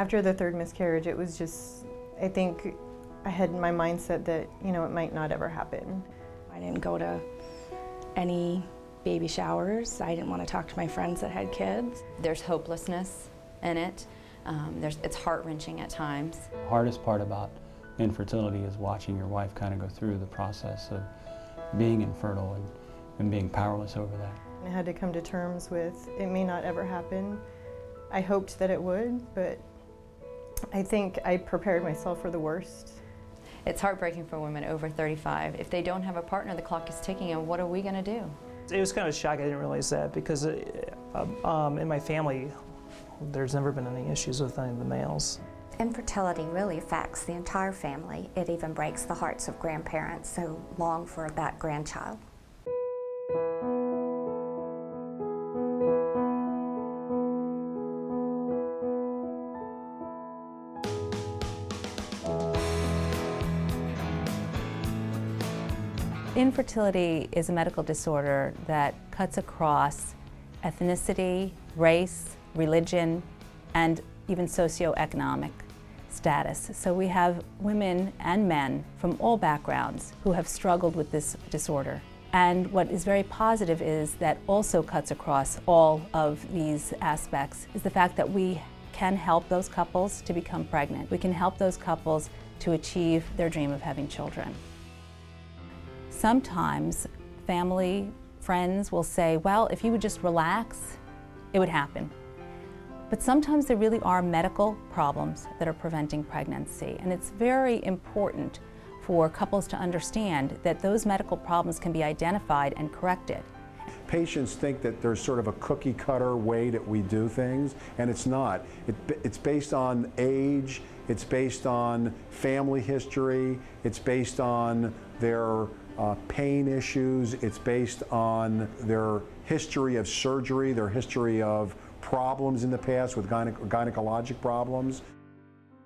After the third miscarriage, it was just, I think I had my mindset that, you know, it might not ever happen. I didn't go to any baby showers. I didn't want to talk to my friends that had kids. There's hopelessness in it. It's heart-wrenching at times. The hardest part about infertility is watching your wife kind of go through the process of being infertile and being powerless over that. I had to come to terms with it may not ever happen. I hoped that it would, but I think I prepared myself for the worst. It's heartbreaking for women over 35. If they don't have a partner, the clock is ticking, and what are we going to do? It was kind of a shock. I didn't realize that because in my family, there's never been any issues with any of the males. Infertility really affects the entire family. It even breaks the hearts of grandparents who long for that grandchild. Infertility is a medical disorder that cuts across ethnicity, race, religion, and even socioeconomic status. So we have women and men from all backgrounds who have struggled with this disorder. And what is very positive is that also cuts across all of these aspects is the fact that we can help those couples to become pregnant. We can help those couples to achieve their dream of having children. Sometimes family, friends will say, well, if you would just relax, it would happen. But sometimes there really are medical problems that are preventing pregnancy, and it's very important for couples to understand that those medical problems can be identified and corrected. Patients think that there's sort of a cookie cutter way that we do things, and it's not. It's based on age, it's based on family history, it's based on their pain issues, it's based on their history of surgery, their history of problems in the past with gynecologic problems.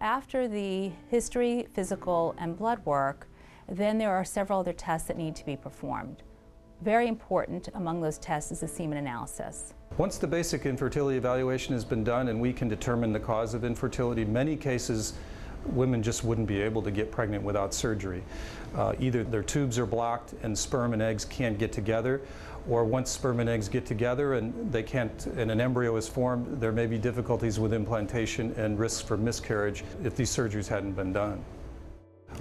After the history, physical, and blood work, then there are several other tests that need to be performed. Very important among those tests is the semen analysis. Once the basic infertility evaluation has been done and we can determine the cause of infertility, in many cases women just wouldn't be able to get pregnant without surgery. Either their tubes are blocked and sperm and eggs can't get together, or once sperm and eggs get together and they can't, and an embryo is formed, there may be difficulties with implantation and risks for miscarriage if these surgeries hadn't been done.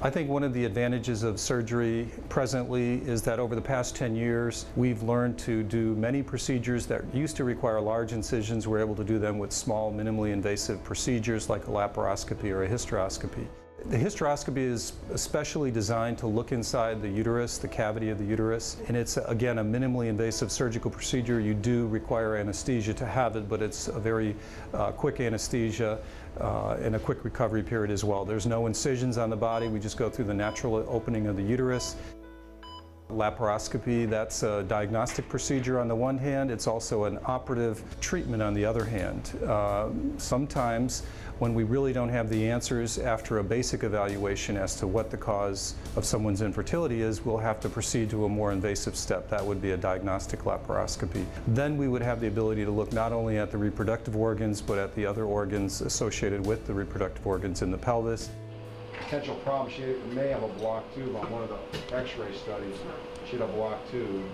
I think one of the advantages of surgery presently is that over the past 10 years, we've learned to do many procedures that used to require large incisions. We're able to do them with small, minimally invasive procedures like a laparoscopy or a hysteroscopy. The hysteroscopy is especially designed to look inside the uterus, the cavity of the uterus, and it's, again, a minimally invasive surgical procedure. You do require anesthesia to have it, but it's a very quick anesthesia and a quick recovery period as well. There's no incisions on the body. We just go through the natural opening of the uterus. Laparoscopy, that's a diagnostic procedure on the one hand. It's also an operative treatment on the other hand. Sometimes when we really don't have the answers after a basic evaluation as to what the cause of someone's infertility is, we'll have to proceed to a more invasive step. That would be a diagnostic laparoscopy. Then we would have the ability to look not only at the reproductive organs, but at the other organs associated with the reproductive organs in the pelvis. Potential problem, she may have a blocked tube on one of the x-ray studies. She had a blocked tube.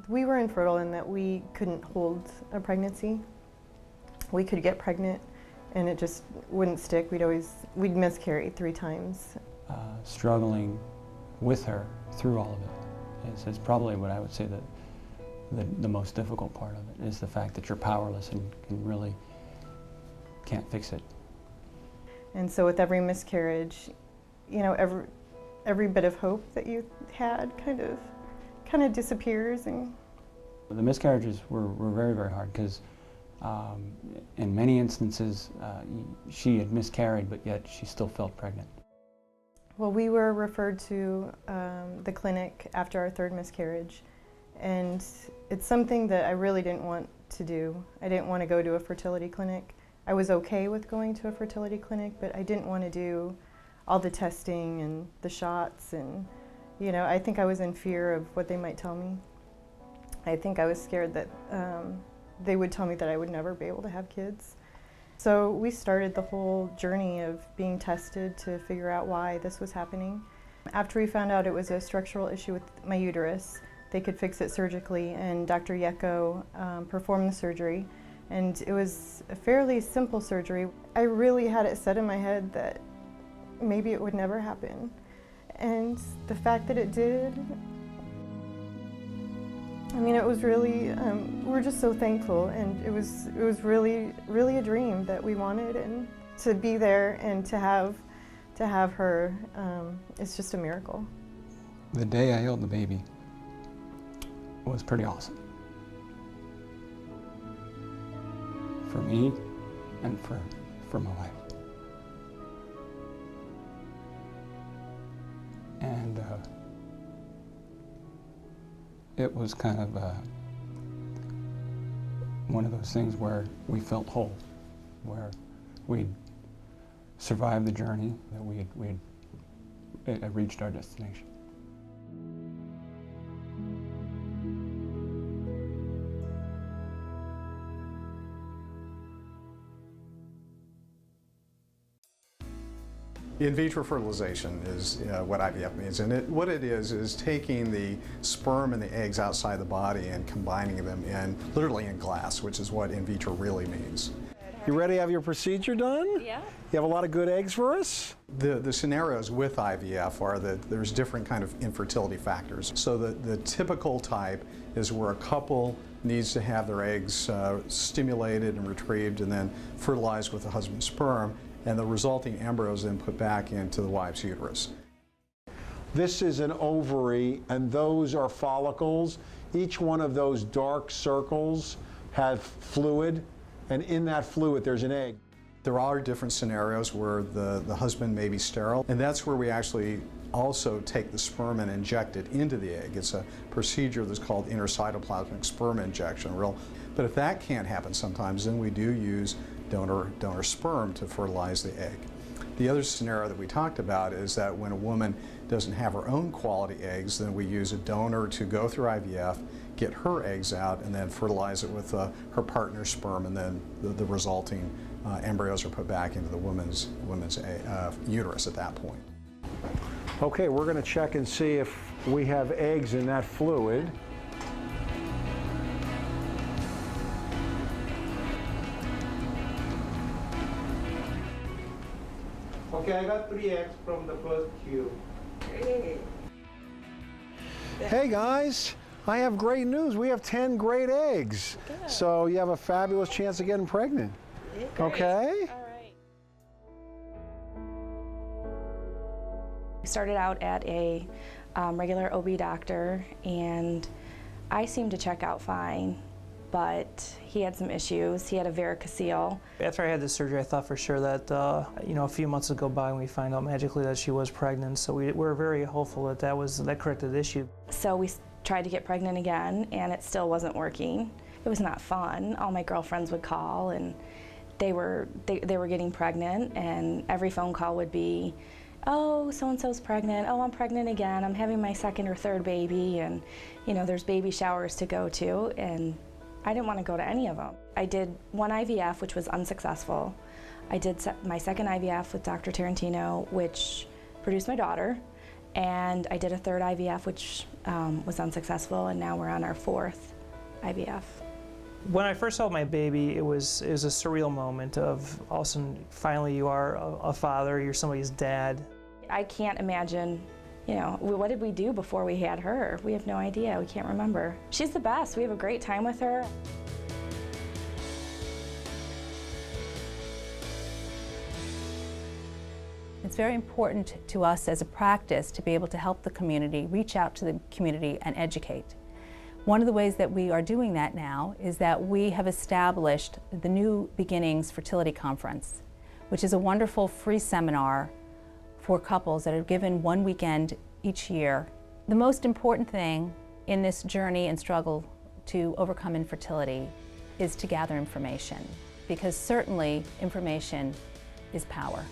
We were infertile in that we couldn't hold a pregnancy. We could get pregnant and it just wouldn't stick. We'd miscarry 3 times. Struggling with her through all of it is probably what I would say that the most difficult part of it is the fact that you're powerless and really can't fix it. And so with every miscarriage, you know, every bit of hope that you had kind of disappears. And the miscarriages were very, very hard because in many instances she had miscarried, but yet she still felt pregnant. Well, we were referred to the clinic after our 3rd miscarriage, and it's something that I really didn't want to do. I didn't want to go to a fertility clinic. I was okay with going to a fertility clinic, but I didn't want to do all the testing and the shots and, You know, I think I was in fear of what they might tell me. I think I was scared that they would tell me that I would never be able to have kids. So we started the whole journey of being tested to figure out why this was happening. After we found out it was a structural issue with my uterus, they could fix it surgically, and Dr. Yeko performed the surgery. And it was a fairly simple surgery. I really had it set in my head that maybe it would never happen. And the fact that it did, I mean, it was really, we're just so thankful, and it was really, really a dream that we wanted, and to be there and to have her, it's just a miracle. The day I held the baby was pretty awesome. For me and for my wife. And it was kind of one of those things where we felt whole, where we'd survived the journey, that we'd reached our destination. In vitro fertilization is what IVF means, and what it is taking the sperm and the eggs outside the body and combining them literally in glass, which is what in vitro really means. You ready to have your procedure done? Yeah. You have a lot of good eggs for us? The scenarios with IVF are that there's different kind of infertility factors. So the typical type is where a couple needs to have their eggs stimulated and retrieved and then fertilized with the husband's sperm, and the resulting embryos then put back into the wife's uterus. This is an ovary, and those are follicles. Each one of those dark circles have fluid, and in that fluid there's an egg. There are different scenarios where the husband may be sterile, and that's where we actually also take the sperm and inject it into the egg. It's a procedure that's called intracytoplasmic sperm injection. But if that can't happen sometimes, then we do use donor sperm to fertilize the egg. The other scenario that we talked about is that when a woman doesn't have her own quality eggs, then we use a donor to go through IVF, get her eggs out, and then fertilize it with her partner's sperm, and then the resulting embryos are put back into the woman's uterus at that point. Okay, we're going to check and see if we have eggs in that fluid. Okay, I got 3 eggs from the first cube. Hey guys, I have great news. We have 10 great eggs. Good. So you have a fabulous chance of getting pregnant. Great. Okay? All right. I started out at a regular OB doctor, and I seemed to check out fine, but he had some issues. He had a varicocele. After I had the surgery, I thought for sure that, a few months would go by and we find out magically that she was pregnant. So we were very hopeful that that corrected the issue. So we tried to get pregnant again, and it still wasn't working. It was not fun. All my girlfriends would call, and they were getting pregnant, and every phone call would be, oh, so-and-so's pregnant, oh, I'm pregnant again, I'm having my second or third baby, and there's baby showers to go to, and I didn't want to go to any of them. I did one IVF, which was unsuccessful. I did my second IVF with Dr. Tarantino, which produced my daughter, and I did a third IVF, which was unsuccessful, and now we're on our 4th IVF. When I first saw my baby, it was a surreal moment of all of a sudden, finally you are a father, you're somebody's dad. I can't imagine, what did we do before we had her? We have no idea, we can't remember. She's the best, we have a great time with her. It's very important to us as a practice to be able to help the community, reach out to the community and educate. One of the ways that we are doing that now is that we have established the New Beginnings Fertility Conference, which is a wonderful free seminar for couples that are given one weekend each year. The most important thing in this journey and struggle to overcome infertility is to gather information, because certainly information is power.